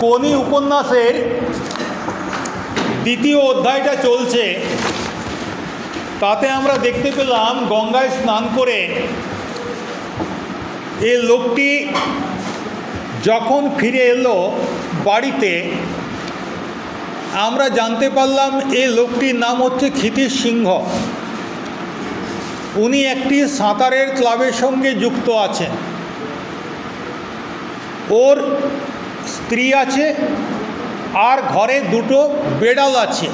কোনি উপন্যাসের দ্বিতীয় অধ্যায়টা চলছে। তাতে আমরা দেখতে পেলাম গঙ্গায় স্নান করে এই লোকটি যখন ফিরে এলো বাড়িতে, আমরা জানতে পারলাম এই লোকটির নাম হচ্ছে ক্ষিতীশ সিংহ। উনি একটি সাঁতারের ক্লাবের সঙ্গে যুক্ত আছেন। ওর স্ত্রী আছে আর ঘরে দুটো বেড়াল আছে।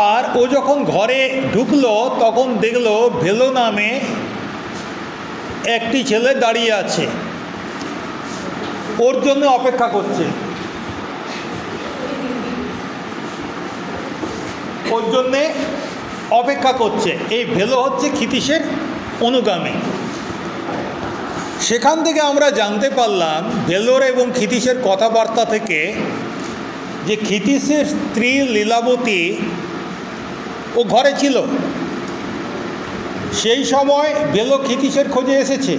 আর ও যখন ঘরে ঢুকলো তখন দেখলো ভেলো নামে একটি ছেলে দাঁড়িয়ে আছে, ওর জন্য অপেক্ষা করছে। ওর জন্যে অপেক্ষা করছে। এই ভেলো হচ্ছে ক্ষিতীশের অনুগামী। সেখান থেকে আমরা জানতে পারলাম ভেলোর এবং ক্ষিতীশের কথাবার্তা থেকে যে ক্ষিতীশের স্ত্রী লীলাবতী ও ঘরে ছিল। সেই সময় ভেলো ক্ষিতীশের খোঁজে এসেছে।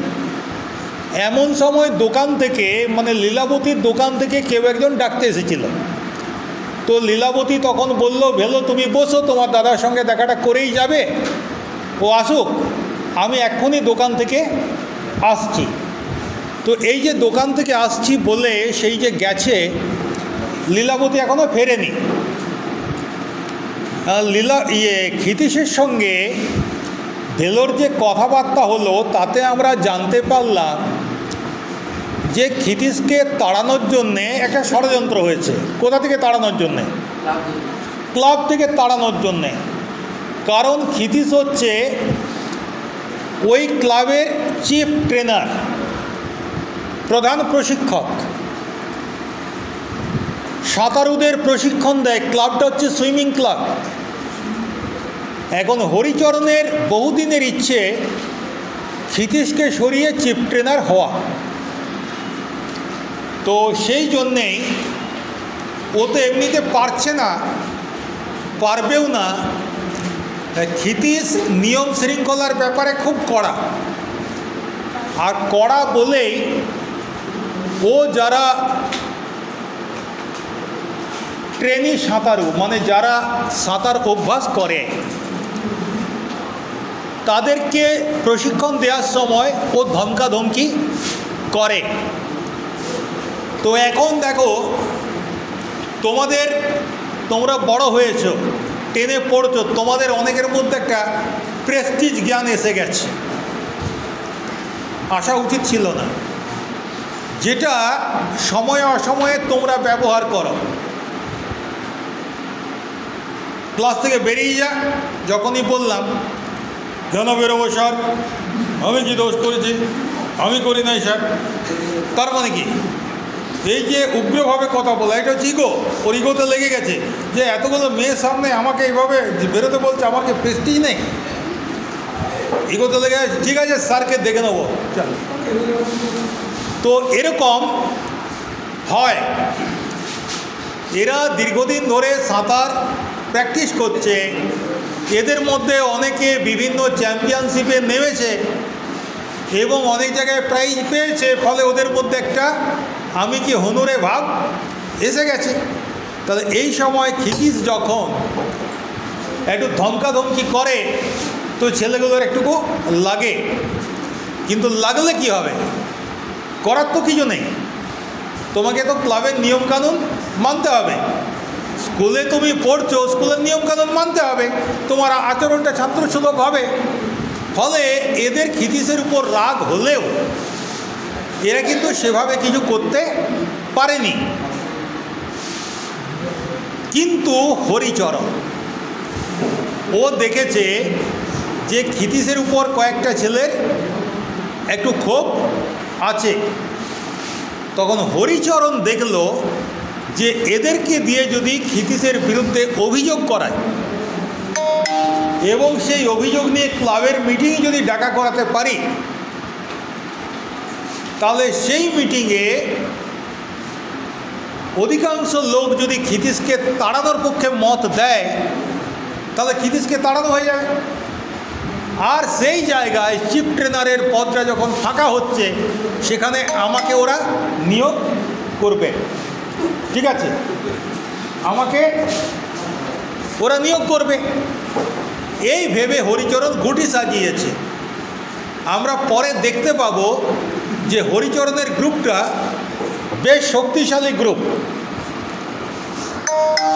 এমন সময় দোকান থেকে, মানে লীলাবতীর দোকান থেকে কেউ একজন ডাকতে এসেছিল। তো লীলাবতী তখন বলল, ভেলো তুমি বসো, তোমার দাদার সঙ্গে দেখাটা করেই যাবে, ও আসুক, আমি এক্ষুনি দোকান থেকে আসছি। তো এই যে দোকান থেকে আসছি বলে সেই যে গেছে, লীলাবতী এখনও ফেরেনি। ক্ষিতীশের সঙ্গে ভেলোর যে কথাবার্তা হলো তাতে আমরা জানতে পারলাম যে ক্ষিতীশকে তাড়ানোর জন্যে একটা ষড়যন্ত্র হয়েছে। কোথা থেকে তাড়ানোর জন্যে? ক্লাব থেকে তাড়ানোর জন্যে। কারণ ক্ষিতীশ হচ্ছে ওই ক্লাবের চিফ ট্রেনার, প্রধান প্রশিক্ষক। সাঁতারুদের প্রশিক্ষণ দেয়। ক্লাবটা হচ্ছে সুইমিং ক্লাব। এখন হরিচরণের বহুদিনের ইচ্ছে ক্ষিতীশকে সরিয়ে চিফ ট্রেনার হওয়া। তো সেই জন্যেই ও তো এমনিতে পারছে না, পারবেও না। ক্ষিতীশ নিয়ম শৃঙ্খলার ব্যাপারে খুব কড়া, আর কড়া বলেই ও যারা ট্রেনি সাঁতারু, মানে যারা সাঁতার অভ্যাস করে, তাদেরকে প্রশিক্ষণ দেওয়ার সময় ও ধমকাধমকি করে। তো এখন দেখো, তোমরা বড় হয়েছো, টেনে পড়ছো, তোমাদের অনেকের মধ্যে একটা প্রেস্টিজ জ্ঞান এসে গেছে। আসা উচিত ছিল না, যেটা সময়ে অসময়ে তোমরা ব্যবহার করো। ক্লাস থেকে বেরিয়ে যা, যখনই বললাম কেন বেরোবো স্যার, আমি কি দোষ করেছি, আমি করি নাই স্যার। তার মানে কি? এই যে উগ্রভাবে কথা বলা, এটা হচ্ছে ইগো। ওর ইগোতে লেগে গেছে যে এতগুলো মেয়ের সামনে আমাকে এইভাবে বেরোতে বলছে, আমার কি প্রেস্টিজ নেই? ইগোতে লেগে গেছে। ঠিক আছে, স্যারকে দেখে নেবো, চল। তো এরকম হয়। এরা দীর্ঘদিন ধরে সাঁতার প্র্যাকটিস করছে। এদের মধ্যে অনেকে বিভিন্ন চ্যাম্পিয়নশিপে নেমেছে এবং অনেক জায়গায় প্রাইজ পেয়েছে। ফলে ওদের মধ্যে একটা আমি কি হনুরে ভাব এসে গেছে। তাহলে এই সময় ক্ষিতীশ যখন একটু ধমকাধমকি করে, তো ছেলেগুলোর একটুকু লাগে। কিন্তু লাগলে কি হবে? করার তো কিছু নেই। তোমাকে তো ক্লাবের নিয়মকানুন মানতে হবে। স্কুলে তুমি পড়ছো, স্কুলের নিয়মকানুন মানতে হবে। তোমার আচরণটা ছাত্রসুলভ হবে। ফলে এদের ক্ষিতীশের উপর রাগ হলেও এরা কিন্তু সেভাবে কিছু করতে পারেনি। কিন্তু হরিচরণ ও দেখেছে যে ক্ষিতীশের উপর কয়েকটা ছেলের একটু ক্ষোভ আছে। তখন হরিচরণ দেখল যে এদেরকে দিয়ে যদি ক্ষিতীশের বিরুদ্ধে অভিযোগ করায় এবং সেই অভিযোগ নিয়ে ক্লাবের মিটিং যদি ডাকা করাতে পারি, তাহলে সেই মিটিংয়ে অধিকাংশ লোক যদি ক্ষিতীশকে তাড়ানোর পক্ষে মত দেয়, তাহলে ক্ষিতীশকে তাড়ানো হয়ে যাবে। আর সেই জায়গায় চিফ ট্রেনারের পদটা যখন ফাঁকা হচ্ছে সেখানে আমাকে ওরা নিয়োগ করবে, ঠিক আছে, আমাকে ওরা নিয়োগ করবে, এই ভেবে হরিচরণ গুটি সাজিয়েছে। আমরা পরে দেখতে পাবো যে হরিচরণের গ্রুপটা বেশ শক্তিশালী গ্রুপ,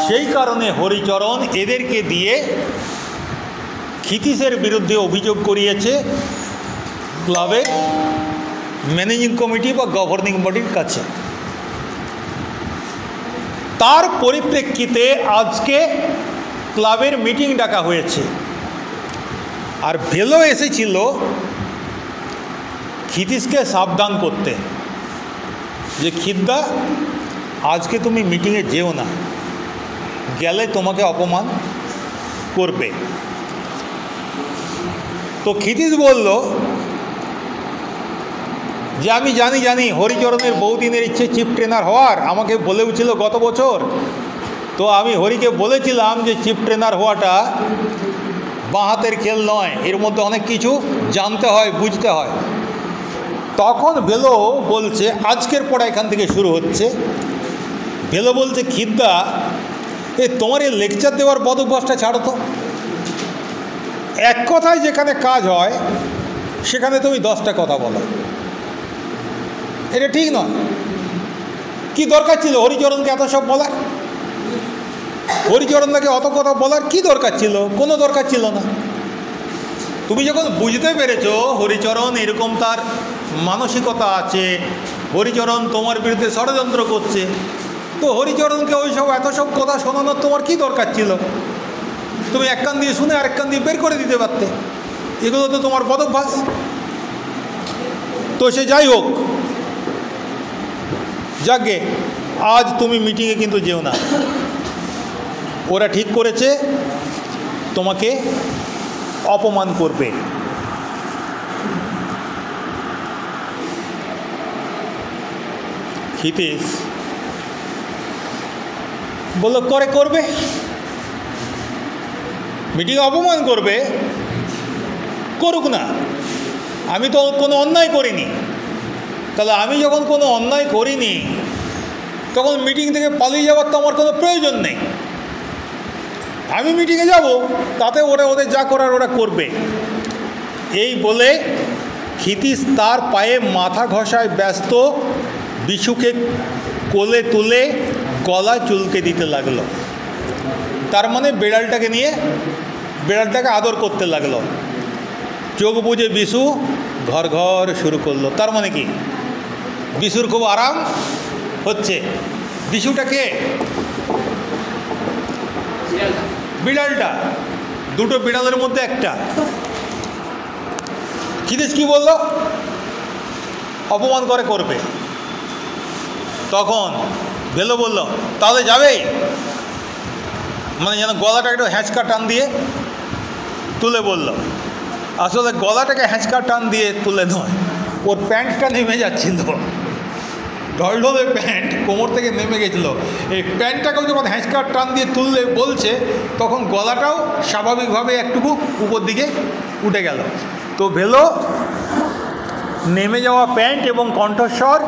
সেই কারণে হরিচরণ এদেরকে দিয়ে ক্ষিতীশের বিরুদ্ধে অভিযোগ করিয়েছে ক্লাবের ম্যানেজিং কমিটি বা গভর্নিং বডির কাছে। তার পরিপ্রেক্ষিতে আজকে ক্লাবের মিটিং ডাকা হয়েছে, আর ভেলো এসেছিল ক্ষিতীশকে সাবধান করতে যে ক্ষিতদা আজকে তুমি মিটিংয়ে যেও না, গেলে তোমাকে অপমান করবে। তো ক্ষিতীশ বলল যে আমি জানি হরিচরণের বহুদিনের ইচ্ছে চিফ ট্রেনার হওয়ার, আমাকে বলেওছিল গত বছর, তো আমি হরিকে বলেছিলাম যে চিফ ট্রেনার হওয়াটা বাঁ হাতের খেল নয়, এর মধ্যে অনেক কিছু জানতে হয়, বুঝতে হয়। তখন ভেলো বলছে, আজকের পড়া এখান থেকে শুরু হচ্ছে, ভেলো বলছে ক্ষিতদা তোমার এই লেকচার দেওয়ার বদভ্যাসটা ছাড়ো তো, এক কথায় যেখানে কাজ হয় সেখানে তুমি 10টা কথা বলো, এটা ঠিক নয়। কি দরকার ছিল হরিচরণকে এত সব বলার? হরিচরণকে অত কথা বলার কি দরকার ছিল? কোনো দরকার ছিল না। তুমি যখন বুঝতে পেরেছো হরিচরণ এরকম তার মানসিকতা আছে, হরিচরণ তোমার বিরুদ্ধে ষড়যন্ত্র করছে, তো হরিচরণকে ওই সব এত সব কথা শোনানোর তোমার কি দরকার ছিল? তুমি এক কান দিয়ে শুনে আরেক কান দিয়ে বের করে দিতে পারতে, এগুলো তো তোমার বদভ্যাস। তো সে যাই হোক, যাকে আজ তুমি মিটিংয়ে কিন্তু যেও না, ওরা ঠিক করেছে তোমাকে অপমান করবে। ক্ষিতীশ বলল করবে, মিটিংয়ে অপমান করবে, করুক না, আমি তো কোনো অন্যায় করিনি। তাহলে আমি যখন কোনো অন্যায় করিনি তখন মিটিং থেকে পালিয়ে যাওয়ার তো আমার কোনো প্রয়োজন নেই। আমি মিটিংয়ে যাব, তাতে ওদের যা করার ওরা করবে। এই বলে ক্ষিতীশ তার পায়ে মাথা ঘষায় ব্যস্ত, বিশুকে কোলে তুলে গলা চুলকে দিতে লাগলো। তার মানে বিড়ালটাকে আদর করতে লাগলো। চোখ বুজে বিশু ঘর ঘর শুরু করলো। তার মানে কি বিশুর খুব আরাম হচ্ছে। বিশুটাকে বিড়ালটা, দুটো বিড়ালের মধ্যে একটা। ক্ষিতীশ কি বলল? অপমান করবে। তখন ভেলো বলল তাহলে যাবেই, মানে যেন গলাটা একটু হ্যাঁচকা টান দিয়ে তুলে বলল। আসলে গলাটাকে হ্যাঁচকা টান দিয়ে তুলে নয়, ওর প্যান্টটা নেমে যাচ্ছিল, ঢলঢলে প্যান্ট কোমর থেকে নেমে গেছিল। এই প্যান্টটাকেও যখন হ্যাঁচকা টান দিয়ে তুললে বলছে, তখন গলাটাও স্বাভাবিকভাবে একটুকু উপর দিকে উঠে গেল। তো ভেলো নেমে যাওয়া প্যান্ট এবং কণ্ঠস্বর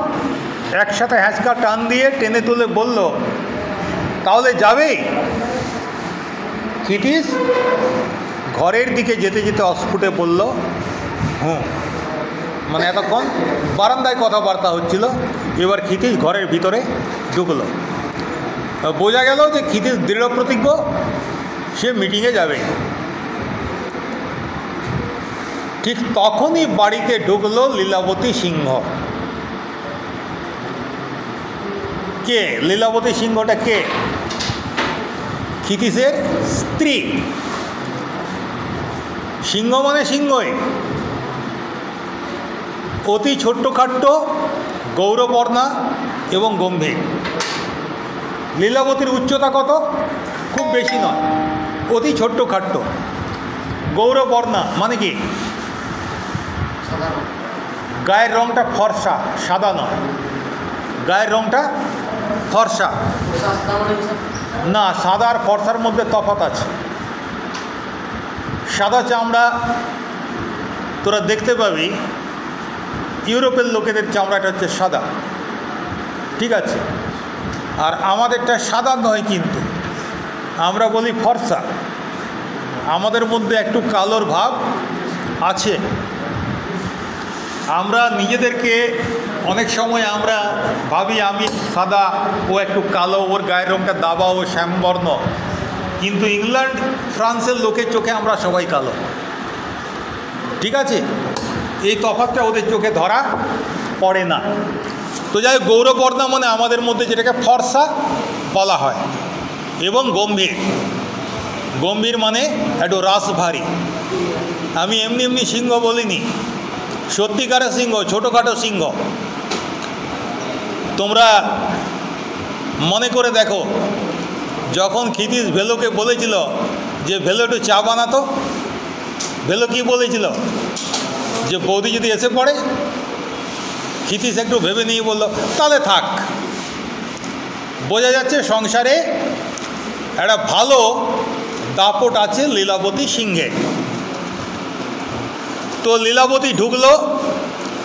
একসাথে হ্যাঁচকা টান দিয়ে টেনে তুলে বলল তাহলে যাবেই। ক্ষিতীশ ঘরের দিকে যেতে যেতে অস্ফুটে বলল হুঁ। মানে এতক্ষণ বারান্দায় কথাবার্তা হচ্ছিল, এবার ক্ষিতীশ ঘরের ভিতরে ঢুকলো। বোঝা গেল যে ক্ষিতীশ দৃঢ় প্রতিজ্ঞ, সে মিটিংয়ে যাবে। ঠিক তখনই বাড়িতে ঢুকলো লীলাবতী সিংহ। কে লীলাবতী সিংহটা? কে? ক্ষিতীশের স্ত্রী। সিংহ মানে সিংহই, অতি ছোট্টখাট্ট, গৌরবর্ণা এবং গম্ভীর। লীলাবতীর উচ্চতা কত? খুব বেশি নয়, অতি ছোট্টখাট্ট। গৌরবর্ণা মানে কি? গায়ের রংটা ফর্সা, সাদা নয়, গায়ের রংটা ফর্সা। না, সাদা আর ফর্সার মধ্যে তফাৎ আছে। সাদা চামড়া তোরা দেখতে পাবি ইউরোপের লোকেদের চামড়াটা হচ্ছে সাদা, ঠিক আছে, আর আমাদেরটা সাদা নয়, কিন্তু আমরা বলি ফর্সা, আমাদের মধ্যে একটু কালোর ভাব আছে। আমরা নিজেদেরকে অনেক সময় আমরা ভাবি আমি সাদা, ও একটু কালো, ওর গায়ের রঙটা দাবা, ও শ্যামবর্ণ, কিন্তু ইংল্যান্ড ফ্রান্সের লোকের চোখে আমরা সবাই কালো, ঠিক আছে। এই তফাৎটা ওদের চোখে ধরা পড়ে না। তো যাই হোক, গৌরবর্ণা মানে আমাদের মধ্যে যেটাকে ফর্সা বলা হয়, এবং গম্ভীর। গম্ভীর মানে একটু রাসভারী। আমি এমনি এমনি সিংহ বলিনি, সত্যিকারের সিংহ, ছোটোখাটো সিংহ। তোমরা মনে করে দেখো, যখন ক্ষিতিশ ভেলোকে বলেছিল যে ভেলো একটু চা বানাতো, ভেলো কী বলেছিল যে বৌদি যদি এসে পড়ে, ক্ষিতিশ একটু ভেবে নিয়ে বলল তাহলে থাক। বোঝা যাচ্ছে সংসারে একটা ভালো দাপট আছে লীলাবতী সিংহে। তো লীলাবতী ঢুকলো,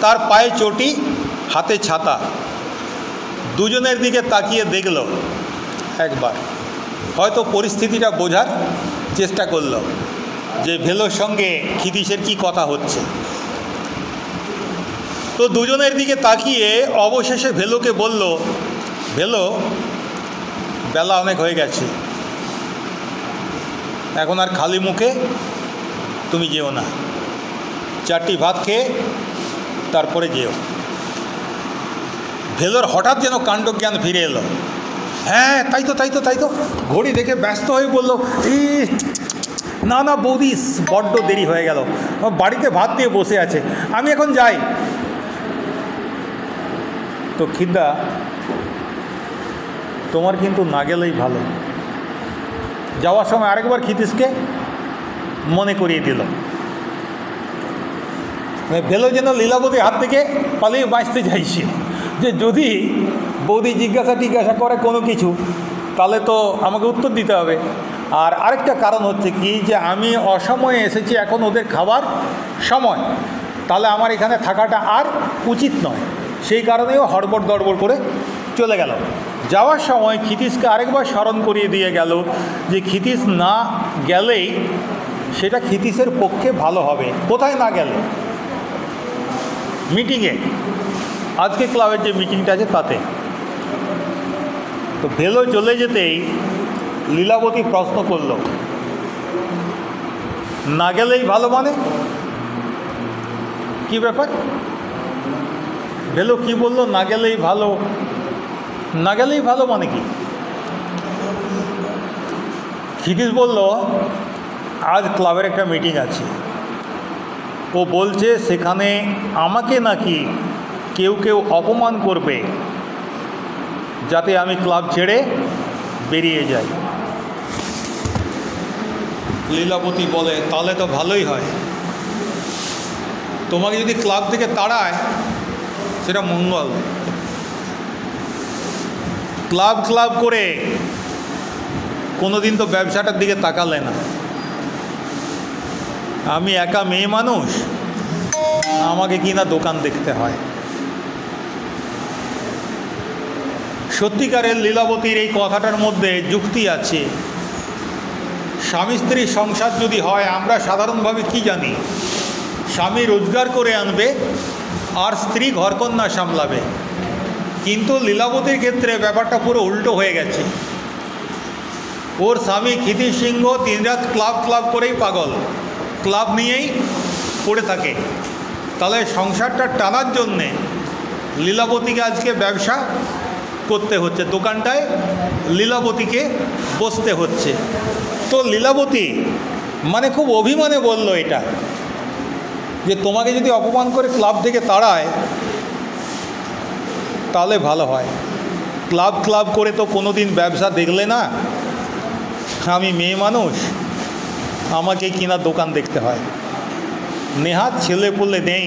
তার পায়ে চটি, হাতে ছাতা, দুজনের দিকে তাকিয়ে দেখল একবার, হয়তো পরিস্থিতিটা বোঝার চেষ্টা করলো যে ভেলোর সঙ্গে ক্ষিতিশের কি কথা হচ্ছে। তো দুজনের দিকে তাকিয়ে অবশেষে ভেলোকে বলল, ভেলো, বেলা অনেক হয়ে গেছে, এখন আর খালি মুখে তুমি যেও না, 4টি ভাত খেয়ে তারপরে যেও। ভেলোর হঠাৎ যেন কাণ্ডজ্ঞান ফিরে এলো। হ্যাঁ, তাই তো তাই তো তাই তো, ঘড়ি দেখে ব্যস্ত হয়ে বলল, না না বৌদি, বড্ড দেরি হয়ে গেল, বাড়িতে ভাত দিয়ে বসে আছে, আমি এখন যাই। তো খিদ্দা, তোমার কিন্তু না গেলেই ভালো। যাওয়ার সময় আরেকবার ক্ষিতিশকে মনে করিয়ে দিল। ভেলো যেন লীলাবতীর হাত থেকে পালিয়ে বাঁচতে চাইছে, যে যদি বৌদি জিজ্ঞাসা করে কোনো কিছু, তাহলে তো আমাকে উত্তর দিতে হবে। আর আরেকটা কারণ হচ্ছে কি, যে আমি অসময়ে এসেছি, এখন ওদের খাবার সময়, তাহলে আমার এখানে থাকাটা আর উচিত নয়। সেই কারণেও হড়বড় দড়বড় করে চলে গেল। যাওয়ার সময় ক্ষিতিশকে আরেকবার স্মরণ করিয়ে দিয়ে গেল যে ক্ষিতিশ না গেলেই সেটা ক্ষিতিশের পক্ষে ভালো হবে। কোথায় না গেলে? মিটিংয়ে, আজকে ক্লাবের যে মিটিংটা আছে তাতে। তো ভেলো চলে যেতেই লীলাবতী প্রশ্ন করল, না গেলেই ভালো মানে কি ব্যাপার? ভেলো কি বলল, না গেলেই ভালো? না গেলেই ভালো মানে কি? ক্ষিতিশ বলল, আজ ক্লাবের একটা মিটিং আছে, ও বলছে সেখানে আমাকে নাকি কেউ কেউ অপমান করবে, যাতে আমি ক্লাব ছেড়ে বেরিয়ে যাই। লীলাবতী বলে, তাহলে তো ভালোই হয়, তোমাকে যদি ক্লাব থেকে তাড়ায় সেটা মঙ্গল। ক্লাব করে কোনো দিন তো ব্যবসাটার দিকে তাকালে না। আমি একা মেয়ে মানুষ, আমাকে কিনা দোকান দেখতে হয়। সত্যিকারের লীলাবতীর এই কথাটার মধ্যে যুক্তি আছে। স্বামী স্ত্রীর সংসার যদি হয়, আমরা সাধারণভাবে কি জানি, স্বামী রোজগার করে আনবে আর স্ত্রী ঘরকন্যা সামলাবে। কিন্তু লীলাবতীর ক্ষেত্রে ব্যাপারটা পুরো উল্টো হয়ে গেছে। ওর স্বামী ক্ষিতিশ সিংহ দিনরাত ক্লাব করেই পাগল, ক্লাব নিয়েই পড়ে থাকে। তাহলে সংসারটা টানার জন্যে লীলাবতীকে আজকে ব্যবসা করতে হচ্ছে, দোকানটায় লীলাবতীকে বসতে হচ্ছে। তো লীলাবতী মানে খুব অভিমানে বলল এটা, যে তোমাকে যদি অপমান করে ক্লাব থেকে তাড়ায় তাহলে ভালো হয়। ক্লাব করে তো কোনো দিন ব্যবসা দেখলে না, আমি মেয়ে মানুষ, আমাকে কিনা দোকান দেখতে হয়, নেহাত ছেলে পুলে নেই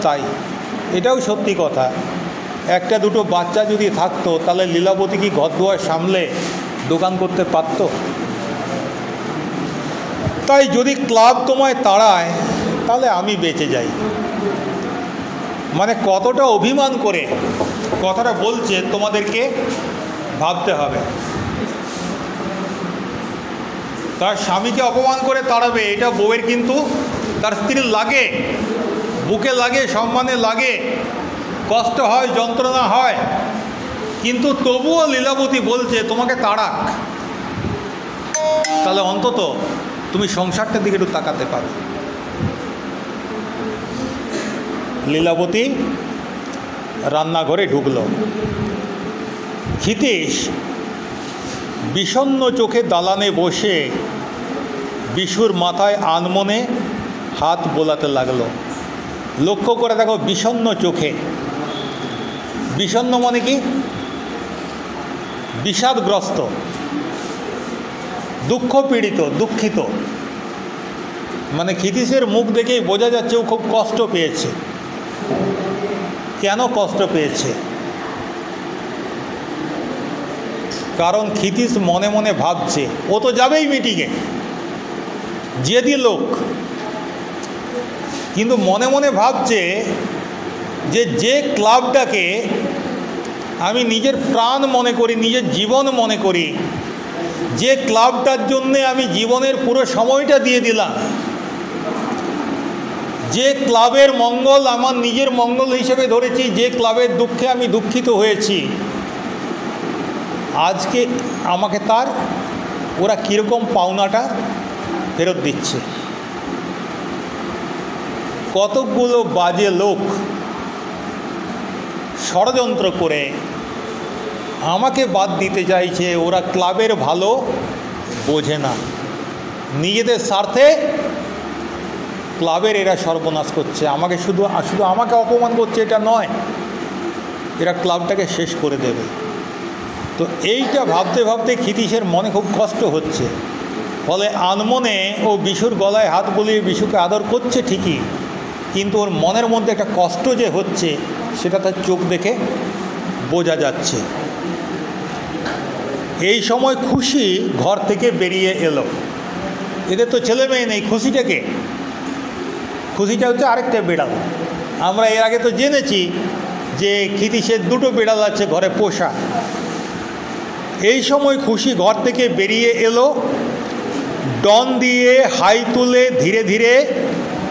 তাই। এটাও সত্যি কথা। একটা দুটো বাচ্চা যদি থাকতো তাহলে লীলাবতী কি ঘর দুয়ার সামলে দোকান করতে পারত? তাই যদি ক্লাব তোমায় তাড়ায় তাহলে আমি বেঁচে যাই। মানে কতটা অভিমান করে কথাটা বলছে তোমাদেরকে ভাবতে হবে। তার স্বামীকে অপমান করে তাড়াবে, এটা বউয়ের কিন্তু তার স্ত্রীর লাগে, বুকে লাগে, সম্মানে লাগে, কষ্ট হয়, যন্ত্রণা হয়, কিন্তু তবুও লীলাবতী বলছে তোমাকে তাড়াক, তাহলে অন্তত তুমি সংসারটার দিকে একটু তাকাতে পারো। লীলাবতী রান্নাঘরে ঢুকলো। ক্ষিতীশ বিষণ্ণ চোখে দালানে বসে বিশুর মাথায় আনমনে হাত বোলাতে লাগলো। লক্ষ্য করে দেখো, বিষণ্ণ চোখে। বিষণ্ণ মানে কি? বিষাদগ্রস্ত, দুঃখ পীড়িত, দুঃখিত। মানে ক্ষিতীশের মুখ দেখেই বোঝা যাচ্ছে ও খুব কষ্ট পেয়েছে। কেন কষ্ট পেয়েছে? কারণ ক্ষিতীশ মনে মনে ভাবছে ও তো যাবেই মিটিংয়ে, জেদি লোক, কিন্তু মনে মনে ভাবছে যে ক্লাবটাকে আমি নিজের প্রাণ মনে করি, নিজের জীবন মনে করি, যে ক্লাবটার জন্যে আমি জীবনের পুরো সময়টা দিয়ে দিলাম, যে ক্লাবের মঙ্গল আমার নিজের মঙ্গল হিসেবে ধরেছি, যে ক্লাবের দুঃখে আমি দুঃখিত হয়েছি, আজকে আমাকে তার ওরা কীরকম পাওনাটা ফেরত দিচ্ছে। কতকগুলো বাজে লোক ষড়যন্ত্র করে আমাকে বাদ দিতে চাইছে। ওরা ক্লাবের ভালো বোঝে না, নিজেদের স্বার্থে ক্লাবের এরা সর্বনাশ করছে। আমাকে শুধু আমাকে অপমান করছে এটা নয়, এরা ক্লাবটাকে শেষ করে দেবে। তো এইটা ভাবতে ভাবতে ক্ষিতীশের মনে খুব কষ্ট হচ্ছে। ফলে আনমনে ও বিশুর গলায় হাত বুলিয়ে বিশুকে আদর করছে ঠিকই, কিন্তু ওর মনের মধ্যে একটা কষ্ট যে হচ্ছে সেটা তার চোখ দেখে বোঝা যাচ্ছে। এই সময় খুশি ঘর থেকে বেরিয়ে এলো। এদের তো ছেলে মেয়ে নেই, খুশিটাকে, খুশিটা হচ্ছে আরেকটা বিড়াল। আমরা এর আগে তো জেনেছি যে ক্ষিতীশের দুটো বিড়াল আছে ঘরে পোষা। এই সময় খুশি ঘর থেকে বেরিয়ে এলো, ডন দিয়ে হাই তুলে ধীরে ধীরে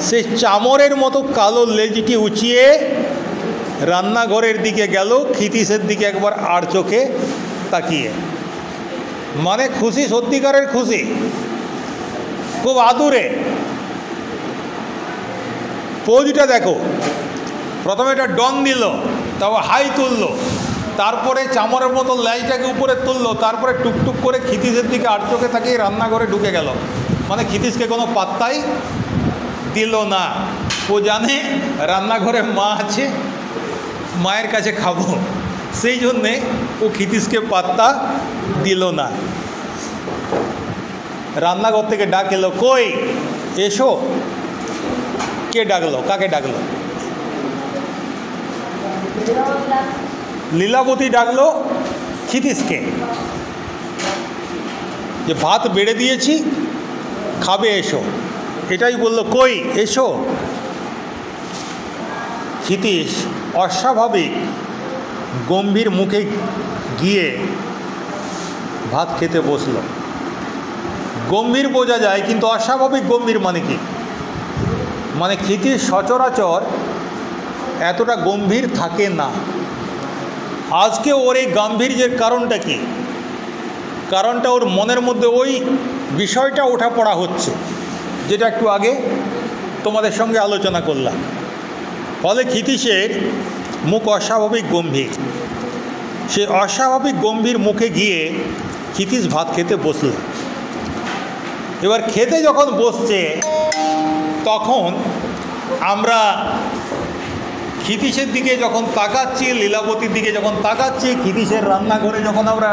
সে চামরের মতো কালো লেজটি উঁচিয়ে রান্নাঘরের দিকে গেল, ক্ষিতীশের দিকে একবার আর চোখে তাকিয়ে। মানে খুশি, সত্যিকারের খুশি, খুব আদুরে। পোজটা দেখো, প্রথমে এটা ডন দিল, তারপর হাই তুললো, তারপরে চামরের মতো লেজটাকে উপরে তুললো, তারপরে টুকটুক করে ক্ষিতীশের দিকে আর চোখে তাকিয়ে রান্নাঘরে ঢুকে গেল। মানে ক্ষিতীশকে কোনো পাত্তাই দিল না। ও জানে রান্নাঘরে মা আছে, মায়ের কাছে খাবো, সেই জন্যে ও ক্ষিতীশকে পাত্তা দিল না। রান্নাঘর থেকে ডাক এলো, কই এসো। কে ডাকলো? কাকে ডাকলো? লীলাবতী ডাকলো ক্ষিতীশকে, যে ভাত বেড়ে দিয়েছি, খাবে, এসো। এটাই বললো, কই এসো। ক্ষিতীশ অস্বাভাবিক গম্ভীর মুখে গিয়ে ভাত খেতে বসলো। গম্ভীর বোঝা যায়, কিন্তু অস্বাভাবিক গম্ভীর মানে কি? মানে ক্ষিতীশ সচরাচর এতটা গম্ভীর থাকে না। আজকে ওর এই গাম্ভীর্যের কারণটা কি? কারণটা ওর মনের মধ্যে ওই বিষয়টা ওঠা পড়া হচ্ছে, যেটা একটু আগে তোমাদের সঙ্গে আলোচনা করলাম। ফলে ক্ষিতীশের মুখ অস্বাভাবিক গম্ভীর। সে অস্বাভাবিক গম্ভীর মুখে গিয়ে ক্ষিতীশ ভাত খেতে বসল। এবার খেতে যখন বসছে, তখন আমরা ক্ষিতীশের দিকে যখন তাকাচ্ছি, লীলাবতীর দিকে যখন তাকাচ্ছি, ক্ষিতীশের রান্নাঘরে যখন আমরা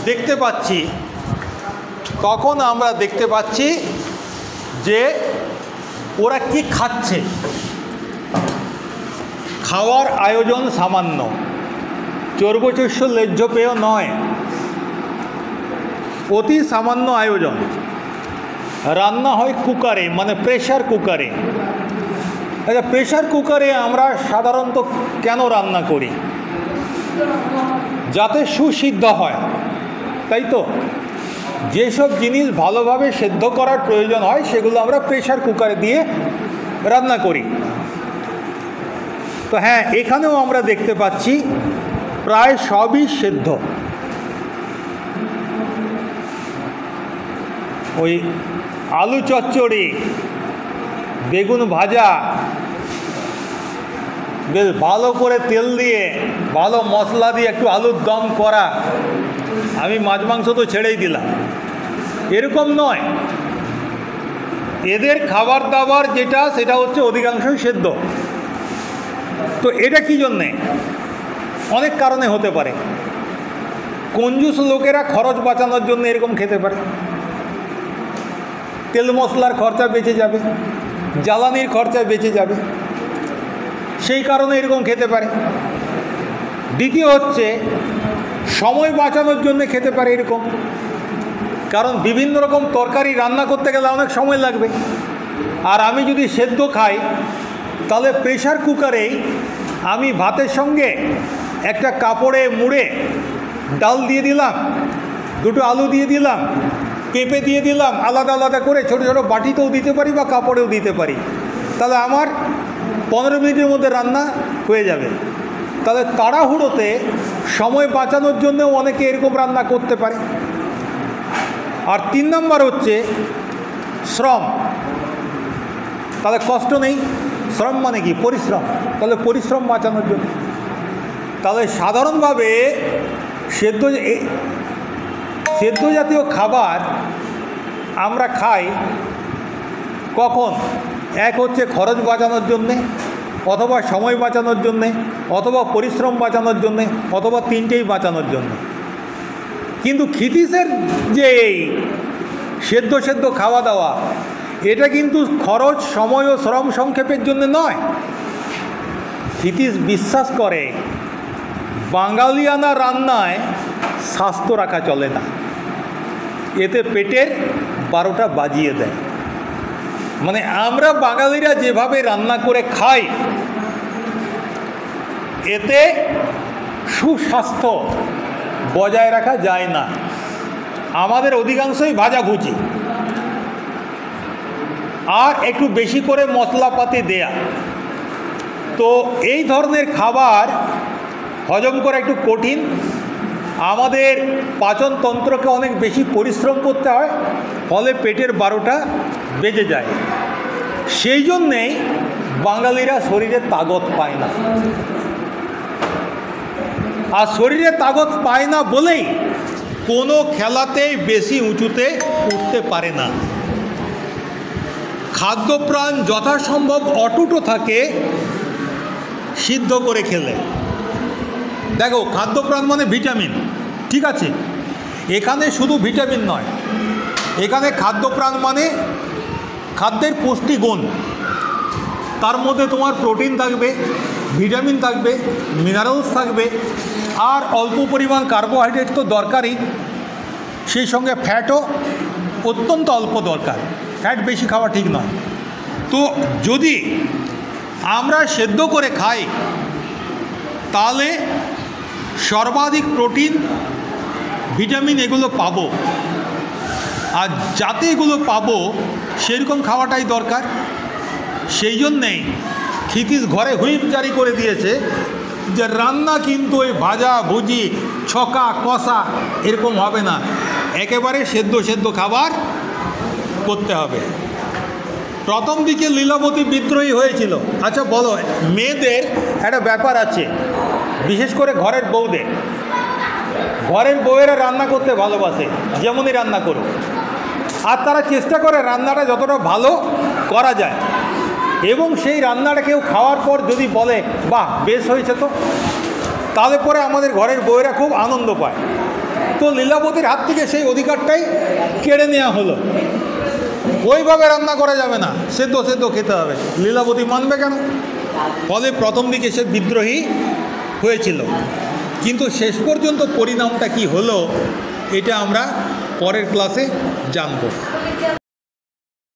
দেখতে পাচ্ছি, তখন আমরা দেখতে পাচ্ছি যে ওরা কি খাচ্ছে। খাওয়ার আয়োজন সামান্য, চর্বচস্য লেজ্জ পেয় নয়, অতি সামান্য আয়োজন। রান্না হয় কুকারে, মানে প্রেশার কুকারে। আচ্ছা, প্রেশার কুকারে আমরা সাধারণত কেন রান্না করি? যাতে সুসিদ্ধ হয়, তাই তো? যেসব জিনিস ভালোভাবে সেদ্ধ করার প্রয়োজন হয় সেগুলো আমরা প্রেশার কুকারে দিয়ে রান্না করি। তো হ্যাঁ, এখানেও আমরা দেখতে পাচ্ছি প্রায় সবই সেদ্ধ। ওই আলু চচ্চড়ি, বেগুন ভাজা, বেশ ভালো করে তেল দিয়ে ভালো মশলা দিয়ে একটু আলুর দম করা, আমি মাছ মাংস তো ছেড়েই দিলাম, এরকম নয়। এদের খাবার দাবার যেটা, সেটা হচ্ছে অধিকাংশই সেদ্ধ। তো এটা কী জন্যে? অনেক কারণে হতে পারে। কঞ্জুস লোকেরা খরচ বাঁচানোর জন্য এরকম খেতে পারে, তেল মশলার খরচা বেঁচে যাবে, জ্বালানির খরচা বেঁচে যাবে, সেই কারণে এরকম খেতে পারে। দ্বিতীয় হচ্ছে সময় বাঁচানোর জন্য খেতে পারে এরকম, কারণ বিভিন্ন রকম তরকারি রান্না করতে গেলে অনেক সময় লাগবে। আর আমি যদি সেদ্ধ খাই তাহলে প্রেশার কুকারেই আমি ভাতের সঙ্গে একটা কাপড়ে মুড়ে ডাল দিয়ে দিলাম, দুটো আলু দিয়ে দিলাম, পেঁপে দিয়ে দিলাম, আলাদা আলাদা করে ছোটো ছোটো বাটিতেও দিতে পারি বা কাপড়েও দিতে পারি। তাহলে আমার 15 মিনিটের মধ্যে রান্না হয়ে যাবে। তাহলে তাড়াহুড়োতে সময় বাঁচানোর জন্যও অনেকে এরকম রান্না করতে পারে। আর 3 নম্বর হচ্ছে শ্রম। তাহলে কষ্ট নেই, শ্রম মানে কি? পরিশ্রম। তাহলে পরিশ্রম বাঁচানোর জন্য। তাহলে সাধারণভাবে সেদ্ধ জাতীয় খাবার আমরা খাই কখন? এক হচ্ছে খরচ বাঁচানোর জন্যে, অথবা সময় বাঁচানোর জন্যে, অথবা পরিশ্রম বাঁচানোর জন্যে, অথবা তিনটেই বাঁচানোর জন্য। কিন্তু ক্ষিতিশের যে সেদ্ধ খাওয়া দাওয়া, এটা কিন্তু খরচ, সময় ও শ্রম সংক্ষেপের জন্য নয়। ক্ষিতিশ বিশ্বাস করে বাঙালিয়ানা রান্নায় স্বাস্থ্য রাখা চলে না, এতে পেটের 12টা বাজিয়ে দেয়। মানে আমরা বাঙালিরা যেভাবে রান্না করে খাই, এতে সুস্বাস্থ্য বজায় রাখা যায় না। আমাদের অধিকাংশই ভাজাভুজি আর একটু বেশি করে মশলাপাতি দেয়া। তো এই ধরনের খাবার হজম করা একটু কঠিন, আমাদের পাচনতন্ত্রকে অনেক বেশি পরিশ্রম করতে হয়, ফলে পেটের 12টা বেজে যায়। সেই জন্যেই বাঙালিরা শরীরে তাগত পায় না। আর শরীরে তাগত পায় না বলেই কোনো খেলাতেই বেশি উঁচুতে উঠতে পারে না। খাদ্যপ্রাণ যথাসম্ভব অটুটো থাকে সিদ্ধ করে খেলে। দেখো, খাদ্যপ্রাণ মানে ভিটামিন, ঠিক আছে? এখানে শুধু ভিটামিন নয়, এখানে খাদ্যপ্রাণ মানে খাদ্যের পুষ্টিগুণ। তার মধ্যে তোমার প্রোটিন থাকবে, ভিটামিন থাকবে, মিনারেলস থাকবে, আর অল্প পরিমাণ কার্বোহাইড্রেট তো দরকারই, সেই সঙ্গে ফ্যাটও অত্যন্ত অল্প দরকার। ফ্যাট বেশি খাওয়া ঠিক নয়। তো যদি আমরা সেদ্ধ করে খাই তাহলে সর্বাধিক প্রোটিন, ভিটামিন এগুলো পাবো। আর যাতে এগুলো পাবো সেরকম খাওয়াটাই দরকার। সেই জন্যেই ক্ষিতিশ ঘরে হুইপ জারি করে দিয়েছে যে রান্না কিন্তু ওই ভাজা ভুজি, ছকা কষা এরকম হবে না, একেবারে সেদ্ধ খাবার করতে হবে। প্রথম দিকে লীলাবতী বিদ্রোহী হয়েছিল। আচ্ছা বলো, মেয়েদের একটা ব্যাপার আছে, বিশেষ করে ঘরের বউয়েরা রান্না করতে ভালোবাসে, যেমনই রান্না করুক, আর তারা চেষ্টা করে রান্নাটা যতটা ভালো করা যায়, এবং সেই রান্নাটা কেউ খাওয়ার পর যদি বলে বাহ বেশ হয়েছে, তো তাহলে পরে আমাদের ঘরের বউয়েরা খুব আনন্দ পায়। তো লীলাবতীর হাত থেকে সেই অধিকারটাই কেড়ে নেওয়া হলো। ওইভাবে রান্না করা যাবে না, সেদ্ধ খেতে হবে। লীলাবতী মানবে কেন? ফলে প্রথম দিকে সে বিদ্রোহী হয়েছিল, কিন্তু শেষ পর্যন্ত পরিণামটা কি হলো এটা আমরা পরের ক্লাসে জানব।